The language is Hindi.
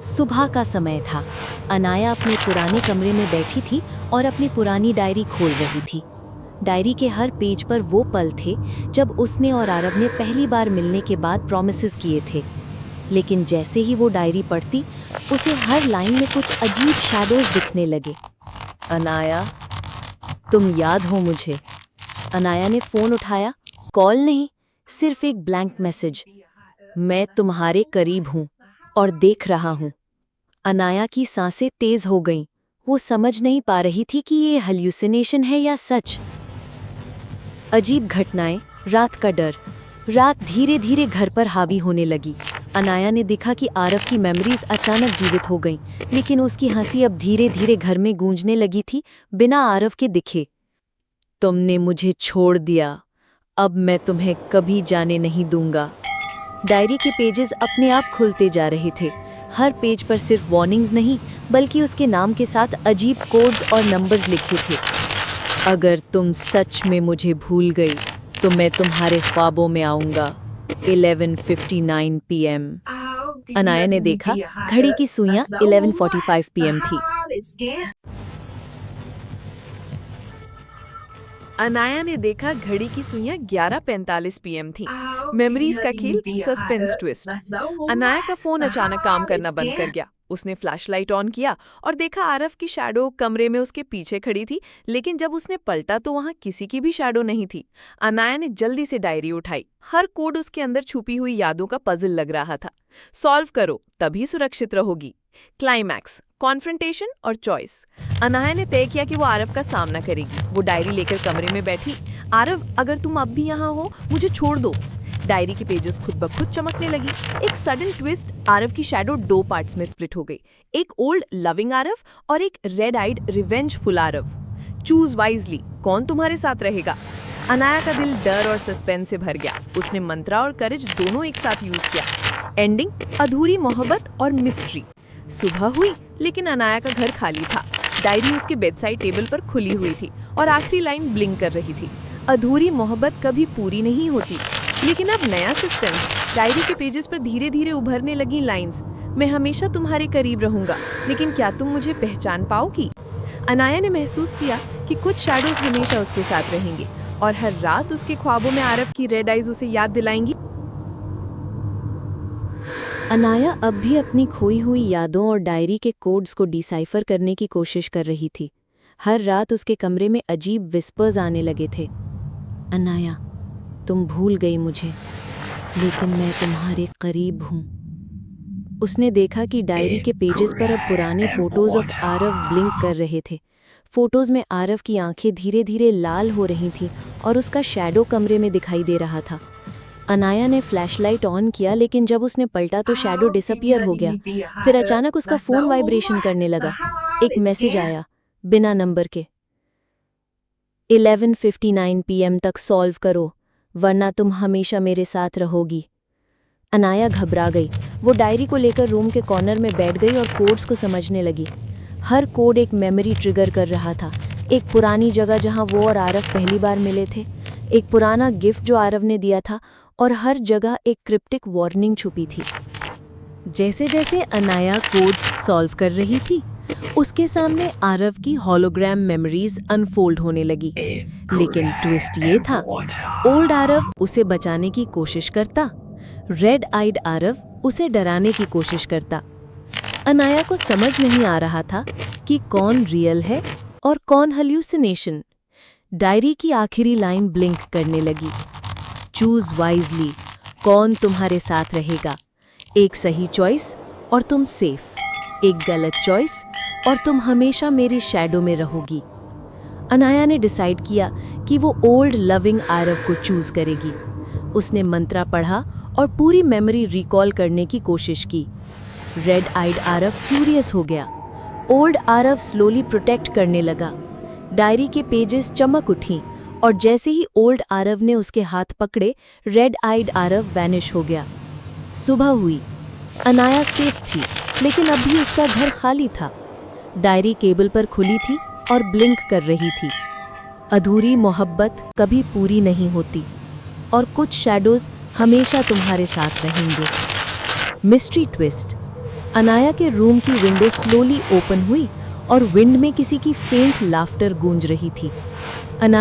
सुबह का समय था। अनाया अपने पुराने कमरे में बैठी थी और अपनी पुरानी डायरी खोल रही थी। डायरी के हर पेज पर वो पल थे जब उसने और आरव ने पहली बार मिलने के बाद प्रॉमिसेस किए थे। लेकिन जैसे ही वो डायरी पढ़ती, उसे हर लाइन में कुछ अजीब शैडोज दिखने लगे। अनाया, तुम याद हो मुझे? अनाया ने फ़ोन उठाया। कॉल नहीं, सिर्फ एक ब्लैंक मैसेज। मैं तुम्हारे करीब हूँ और देख रहा हूँ। अनाया की सांसें तेज हो गईं। वो समझ नहीं पा रही थी कि ये हेल्यूसिनेशन है या सच। अजीब घटनाएं, रात का डर। रात धीरे धीरे घर पर हावी होने लगी। अनाया ने देखा कि आरव की मेमोरीज अचानक जीवित हो गईं, लेकिन उसकी हंसी अब धीरे धीरे घर में गूंजने लगी थी, बिना आरव के दिखे। तुमने मुझे छोड़ दिया, अब मैं तुम्हें कभी जाने नहीं दूंगा। डायरी के पेजेस अपने आप खुलते जा रहे थे। हर पेज पर सिर्फ वार्निंग्स नहीं, बल्कि उसके नाम के साथ अजीब कोड्स और नंबर्स लिखे थे। अगर तुम सच में मुझे भूल गई तो मैं तुम्हारे ख्वाबों में आऊंगा। 11:59 PM। अनाया ने देखा, घड़ी की सुइयां 11:45 PM थी। अनाया ने देखा घड़ी की सुइयां 11:45 PM थी। मेमोरीज का खेल, सस्पेंस ट्विस्ट। अनाया का फोन अचानक काम करना बंद कर गया। उसने फ्लैशलाइट ऑन किया और देखा आरव की शैडो कमरे में उसके पीछे खड़ी थी, लेकिन जब उसने पलटा तो वहां किसी की भी शैडो नहीं थी। अनाया ने जल्दी से डायरी उठाई। हर कोड उसके अंदर छुपी हुई यादों का पजल लग रहा था। सॉल्व करो तभी सुरक्षित रहोगी। क्लाइमैक्स, कॉन्फ्रंटेशन और चॉइस। अनाया ने तय किया कि वो आरव का सामना करेगी। वो डायरी लेकर कमरे में बैठी। आरव, अगर तुम अब भी यहाँ हो, मुझे छोड़ दो। डायरी के पेजेस खुद ब खुद चमकने लगी। एक सडन ट्विस्ट, आरव की शैडो 2 पार्ट्स में स्प्लिट हो गई। एक ओल्ड लविंग आरव और एक red eyed revengeful Aarav. Choose wisely, कौन तुम्हारे साथ रहेगा? अनाया का दिल डर और सस्पेंस से भर गया। उसने मंत्रा और करेज दोनों एक साथ यूज किया। एंडिंग, अधूरी मोहब्बत और मिस्ट्री। सुबह हुई, लेकिन अनाया का घर खाली था। डायरी उसके बेडसाइड टेबल पर खुली हुई थी और आखिरी लाइन ब्लिंक कर रही थी। अधूरी मोहब्बत कभी पूरी नहीं होती। लेकिन अब नया सस्पेंस। डायरी के पेजेस पर धीरे धीरे उभरने लगी लाइंस। मैं हमेशा तुम्हारे करीब रहूंगा, लेकिन क्या तुम मुझे पहचान पाओगी? अनाया ने महसूस किया कि कुछ शैडोज हमेशा उसके साथ रहेंगे और हर रात उसके ख्वाबों में आरव की रेड आइज उसे याद दिलाएंगी। अनाया अब भी अपनी खोई हुई यादों और डायरी के कोड्स को डिसाइफर करने की कोशिश कर रही थी। हर रात उसके कमरे में अजीब विस्पर्स आने लगे थे। अनाया, तुम भूल गई मुझे, लेकिन मैं तुम्हारे करीब हूँ। उसने देखा कि डायरी के पेजेस पर अब पुराने फोटोज ऑफ आरव ब्लिंक कर रहे थे। फोटोज में आरव की आंखें धीरे धीरे लाल हो रही थीं और उसका शैडो कमरे में दिखाई दे रहा था। अनाया ने फ्लैशलाइट ऑन किया, लेकिन जब उसने पलटा तो शैडो डिसअपियर हो गया। फिर अचानक उसका फ़ोन वाइब्रेशन करने लगा। एक मैसेज आया, बिना नंबर के। 11:59 PM तक सॉल्व करो, वरना तुम हमेशा मेरे साथ रहोगी। अनाया घबरा गई। वो डायरी को लेकर रूम के कॉर्नर में बैठ गई और कोड्स को समझने लगी। हर कोड एक मेमोरी ट्रिगर कर रहा था। एक पुरानी जगह जहां वो और आरव पहली बार मिले थे, एक पुराना गिफ्ट जो आरव ने दिया था, और हर जगह एक क्रिप्टिक वार्निंग छुपी थी। जैसे जैसे अनाया कोड्स सॉल्व कर रही थी, उसके सामने आरव की हॉलोग्राम मेमोरीज अनफोल्ड होने लगी। लेकिन ट्विस्ट ये था, ओल्ड आरव उसे बचाने की कोशिश करता, रेड आइड आरव उसे डराने की कोशिश करता। अनाया को समझ नहीं आ रहा था कि कौन रियल है और कौन हेल्यूसिनेशन। डायरी की आखिरी लाइन ब्लिंक करने लगी। चूज वाइजली, कौन तुम्हारे साथ रहेगा? एक सही चॉइस और तुम सेफ, एक गलत चॉइस और तुम हमेशा मेरे शैडो में रहोगी। अनाया ने डिसाइड किया कि वो ओल्ड लविंग आरव को चूज करेगी। उसने मंत्रा पढ़ा और पूरी मेमोरी रिकॉल करने की कोशिश की। रेड आइड आरव फ्यूरियस हो गया। ओल्ड आरव स्लोली प्रोटेक्ट करने लगा। डायरी के पेजेस चमक उठी और जैसे ही ओल्ड आरव ने उसके हाथ पकड़े, रेड आइड आरव वैनिश हो गया। सुबह हुई। अनाया सेफ थी, लेकिन अब भी उसका घर खाली था। डायरी केबल पर खुली थी और ब्लिंक कर रही थी। अधूरी मोहब्बत कभी पूरी नहीं होती और कुछ शैडोज हमेशा तुम्हारे साथ रहेंगे। Mystery twist. अनाया के रूम की विंडो स्लोली ओपन हुई और विंड में किसी की फेंट लाफ्टर गूंज रही थी। अनाया